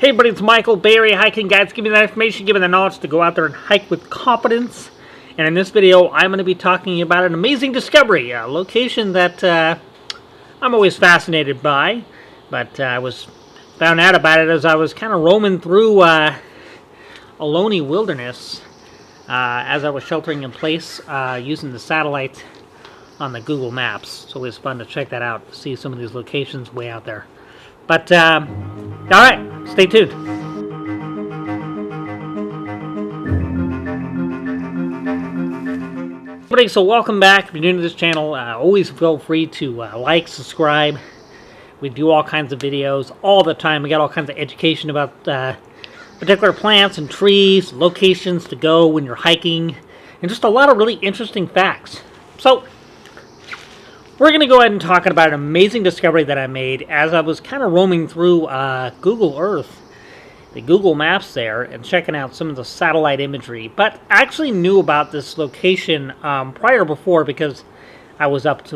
Hey everybody, it's Michael, Bay Area Hiking Guides, giving you that information, giving the knowledge to go out there and hike with confidence. And in this video, I'm going to be talking about an amazing discovery, a location that I'm always fascinated by, but I found out about it as I was kind of roaming through Ohlone Wilderness as I was sheltering in place using the satellite on the Google Maps. It's always fun to check that out, see some of these locations way out there. But, alright, stay tuned. So welcome back. If you're new to this channel, always feel free to like, subscribe. We do all kinds of videos all the time. We got all kinds of education about particular plants and trees, locations to go when you're hiking, and just a lot of really interesting facts. So, we're going to go ahead and talk about an amazing discovery that I made as I was kind of roaming through Google Earth, the Google Maps there, and checking out some of the satellite imagery. But I actually knew about this location before because I was up at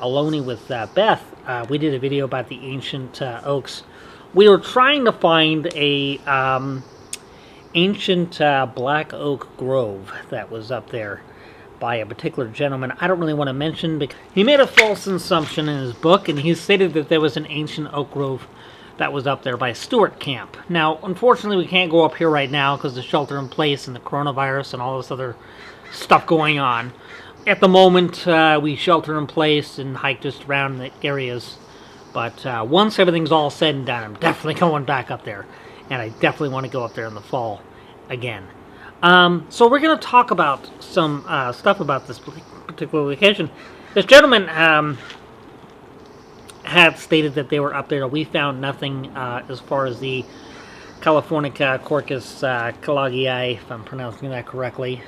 Ohlone with Beth. We did a video about the ancient oaks. We were trying to find a ancient black oak grove that was up there by a particular gentleman I don't really want to mention because he made a false assumption in his book, and he stated that there was an ancient oak grove that was up there by Stewart Camp. Now, unfortunately, we can't go up here right now because the shelter in place and the coronavirus and all this other stuff going on. At the moment, we shelter in place and hike just around the areas. But once everything's all said and done, I'm definitely going back up there. And I definitely want to go up there in the fall again. So we're going to talk about some stuff about this particular location. This gentleman had stated that they were up there. We found nothing as far as the Californica Quercus kalagii, if I'm pronouncing that correctly.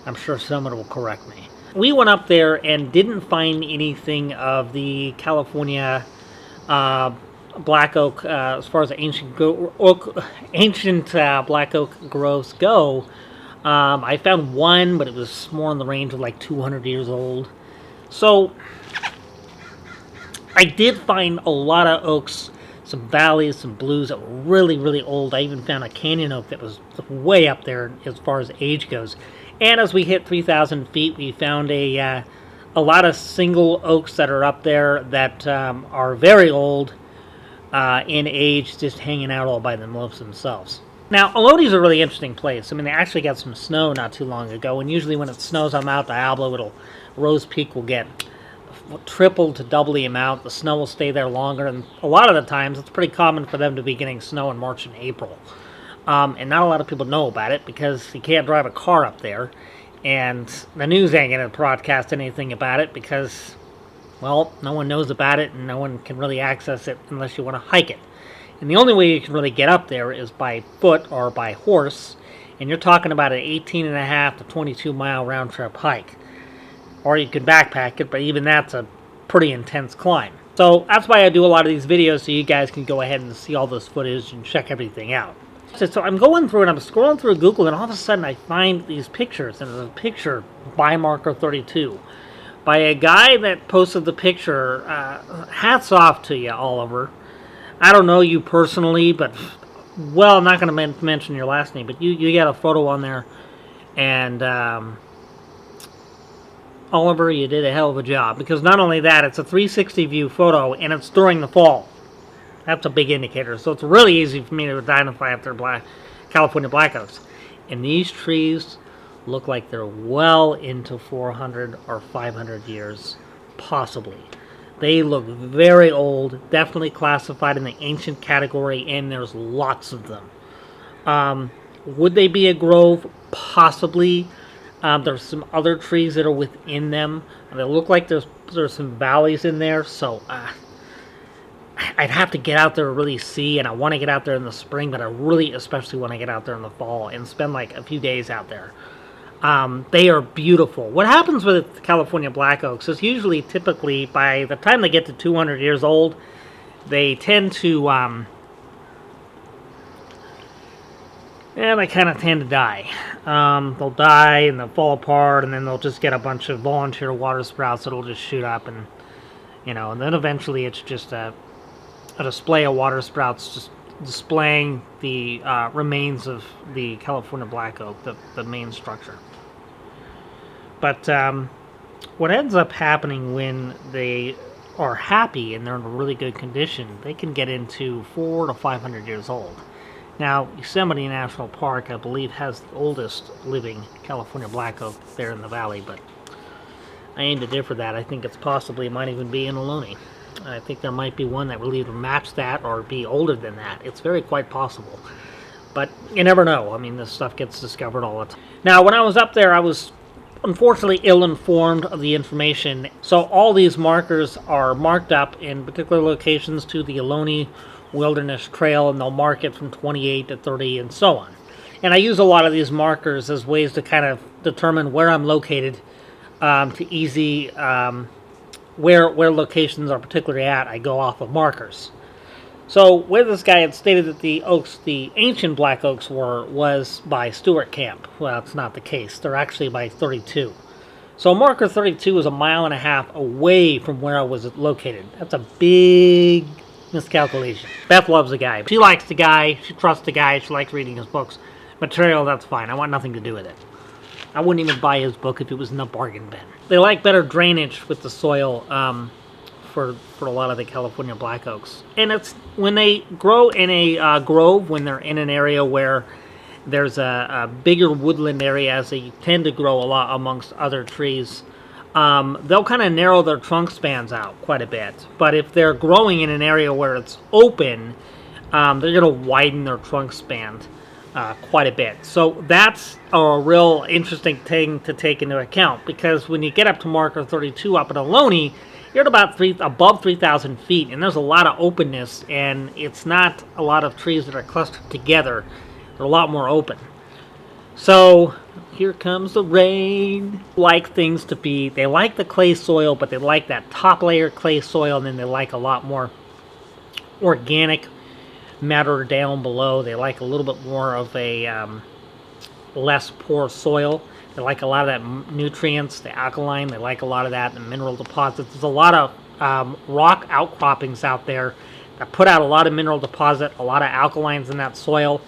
I'm sure someone will correct me. We went up there and didn't find anything of the California black oak as far as the ancient black oak groves go. I found one, but it was more in the range of like 200 years old. So I did find a lot of oaks, some valleys, some blues that were really, really old. I even found a canyon oak that was way up there as far as age goes. And as we hit 3,000 feet, we found a lot of single oaks that are up there that are very old in age, just hanging out all by themselves. Now, Ohlone is a really interesting place. I mean, they actually got some snow not too long ago, and usually when it snows on Mount Diablo, Rose Peak will get triple to double the amount. The snow will stay there longer, and a lot of the times it's pretty common for them to be getting snow in March and April. And not a lot of people know about it because you can't drive a car up there, and the news ain't going to broadcast anything about it because, well, no one knows about it and no one can really access it unless you want to hike it. And the only way you can really get up there is by foot or by horse, and you're talking about an 18.5 to 22 mile round trip hike. Or you could backpack it, but even that's a pretty intense climb. So that's why I do a lot of these videos, so you guys can go ahead and see all this footage and check everything out. So I'm going through and I'm scrolling through Google, and all of a sudden I find these pictures, and there's a picture by Marker 32 by a guy that posted the picture. Hats off to you, Oliver. I don't know you personally, but, well, I'm not going to mention your last name, but you got a photo on there, and Oliver, you did a hell of a job, because not only that, it's a 360 view photo, and it's during the fall. That's a big indicator, so it's really easy for me to identify if they're California black oaks. And these trees look like they're well into 400 or 500 years, possibly. They look very old, definitely classified in the ancient category, and there's lots of them. Would they be a grove? Possibly. There's some other trees that are within them, and they look like there's some valleys in there, so I'd have to get out there to really see, and I want to get out there in the spring, but I really especially want to get out there in the fall and spend like a few days out there. They are beautiful. What happens with California black oaks is typically, by the time they get to 200 years old, they tend to, they kind of tend to die. They'll die and they'll fall apart, and then they'll just get a bunch of volunteer water sprouts that'll just shoot up, and and then eventually it's just a a display of water sprouts, just displaying the remains of the California black oak, the main structure. But what ends up happening when they are happy and they're in a really good condition, they can get into 400 to 500 years old. Now, Yosemite National Park, I believe, has the oldest living California black oak there in the valley, but I aim to differ that. I think it's possibly, it might even be in Ohlone. I think there might be one that will either match that or be older than that. It's very quite possible. But you never know. I mean, this stuff gets discovered all the time. Now, when I was up there, I was unfortunately ill-informed of the information. So all these markers are marked up in particular locations to the Ohlone Wilderness Trail, and they'll mark it from 28 to 30 and so on. And I use a lot of these markers as ways to kind of determine where I'm located, to easy where locations are particularly at. I go off of markers. So where this guy had stated that the oaks, the ancient black oaks was by Stewart Camp. Well, it's not the case. They're actually by 32. So marker 32 is 1.5 miles away from where I was located. That's a big miscalculation. Beth loves the guy. She likes the guy. She trusts the guy. She likes reading his books. Material, that's fine. I want nothing to do with it. I wouldn't even buy his book if it was in a bargain bin. They like better drainage with the soil for a lot of the California black oaks. And it's when they grow in a grove, when they're in an area where there's a bigger woodland area, as they tend to grow a lot amongst other trees, they'll kind of narrow their trunk spans out quite a bit. But if they're growing in an area where it's open, they're going to widen their trunk span quite a bit. So that's a real interesting thing to take into account, because when you get up to marker 32 up at Ohlone, you're at about above 3,000 feet, and there's a lot of openness, and it's not a lot of trees that are clustered together. They're a lot more open. So here comes the rain. Like things to be, they like the clay soil, but they like that top layer clay soil, and then they like a lot more organic matter down below. They like a little bit more of a less poor soil. They like a lot of that nutrients, the alkaline. They like a lot of that, the mineral deposits. There's a lot of rock outcroppings out there that put out a lot of mineral deposit, a lot of alkalines in that soil.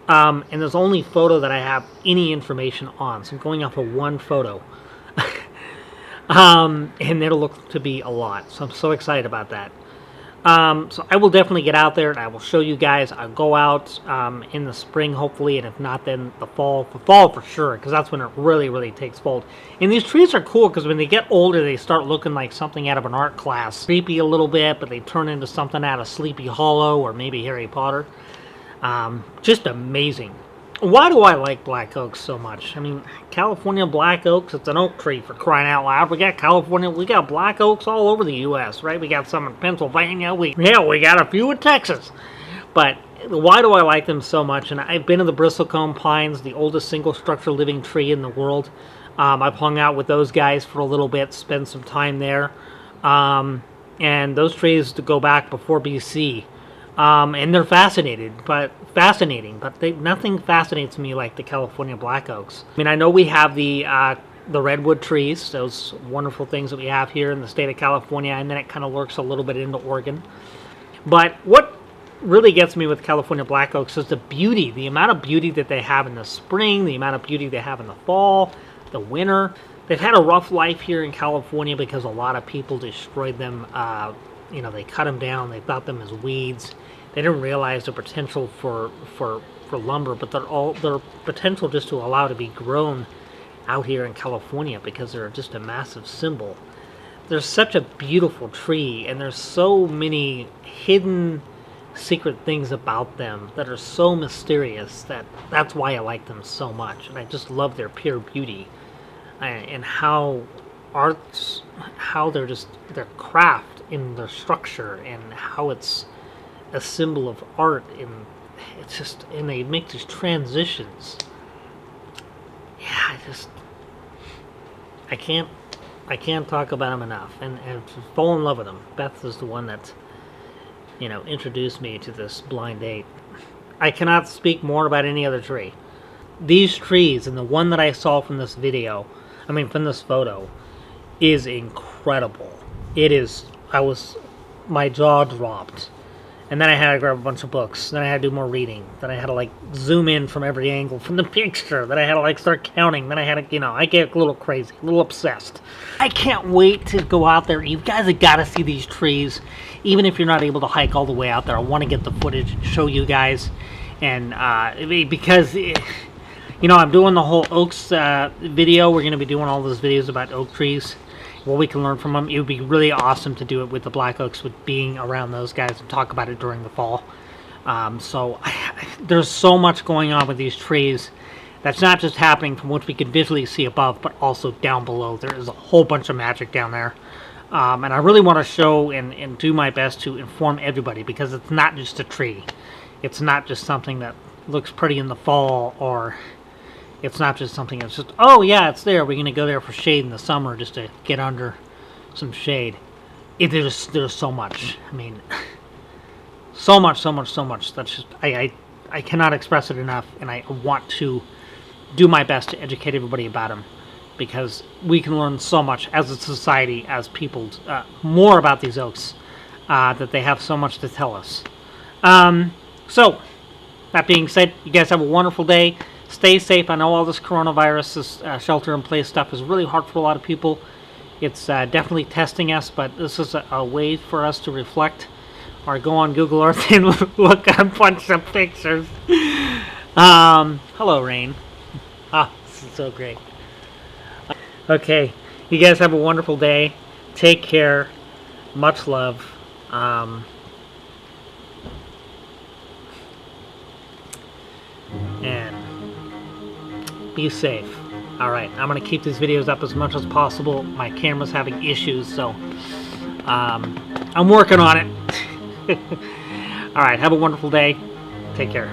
And there's only photo that I have any information on. So I'm going off of one photo. And it'll look to be a lot. So I'm so excited about that. So I will definitely get out there and I will show you guys. I'll go out in the spring, hopefully, and if not, then the fall. The fall for sure, because that's when it really, really takes hold. And these trees are cool because when they get older, they start looking like something out of an art class. Creepy a little bit, but they turn into something out of Sleepy Hollow or maybe Harry Potter. Just amazing. Why do I like black oaks so much? I mean, California black oaks, it's an oak tree for crying out loud. We got California, we got black oaks all over the U.S., right? We got some in Pennsylvania, we got a few in Texas. But why do I like them so much? And I've been to the bristlecone pines, the oldest single structure living tree in the world. I've hung out with those guys for a little bit, spent some time there. And those trees to go back before BC. And they're fascinating, but nothing fascinates me like the California black oaks. I mean, I know we have the redwood trees, those wonderful things that we have here in the state of California, and then it kind of works a little bit into Oregon. But what really gets me with California black oaks is the beauty, the amount of beauty that they have in the spring, the amount of beauty they have in the fall, the winter. They've had a rough life here in California because a lot of people destroyed them. They cut them down. They thought them as weeds. They didn't realize the potential for lumber, but their potential just to allow to be grown out here in California because they're just a massive symbol. There's such a beautiful tree, and there's so many hidden secret things about them that are so mysterious that's why I like them so much. And I just love their pure beauty and how their craft in their structure and how it's a symbol of art, and they make these transitions. Yeah, I can't talk about them enough, and fall in love with them. Beth is the one that introduced me to this blind date. I cannot speak more about any other tree. These trees, and the one that I saw from this from this photo, is incredible. It is. My jaw dropped. And then I had to grab a bunch of books. Then I had to do more reading. Then I had to, like, zoom in from every angle from the picture. Then I had to, like, start counting. Then I had to, I get a little crazy, a little obsessed. I can't wait to go out there. You guys have got to see these trees. Even if you're not able to hike all the way out there, I want to get the footage and show you guys. And because, I'm doing the whole oaks video. We're going to be doing all those videos about oak trees, what we can learn from them. It would be really awesome to do it with the black oaks, with being around those guys and talk about it during the fall. There's so much going on with these trees that's not just happening from what we can visually see above, but also down below. There is a whole bunch of magic down there. And I really want to show and do my best to inform everybody, because it's not just a tree. It's not just something that looks pretty in the fall, or it's not just something that's just, oh yeah, it's there. We're going to go there for shade in the summer just to get under some shade. There's so much. I mean, so much. That's just, I cannot express it enough, and I want to do my best to educate everybody about them, because we can learn so much as a society, as people, more about these oaks, that they have so much to tell us. So, that being said, you guys have a wonderful day. Stay safe. I know all this coronavirus, this shelter-in-place stuff is really hard for a lot of people. It's definitely testing us, but this is a way for us to reflect, or go on Google Earth and look at a bunch of pictures. Hello, rain. This is so great. Okay, you guys have a wonderful day. Take care. Much love. And be safe. Alright, I'm going to keep these videos up as much as possible. My camera's having issues, so I'm working on it. Alright, have a wonderful day. Take care.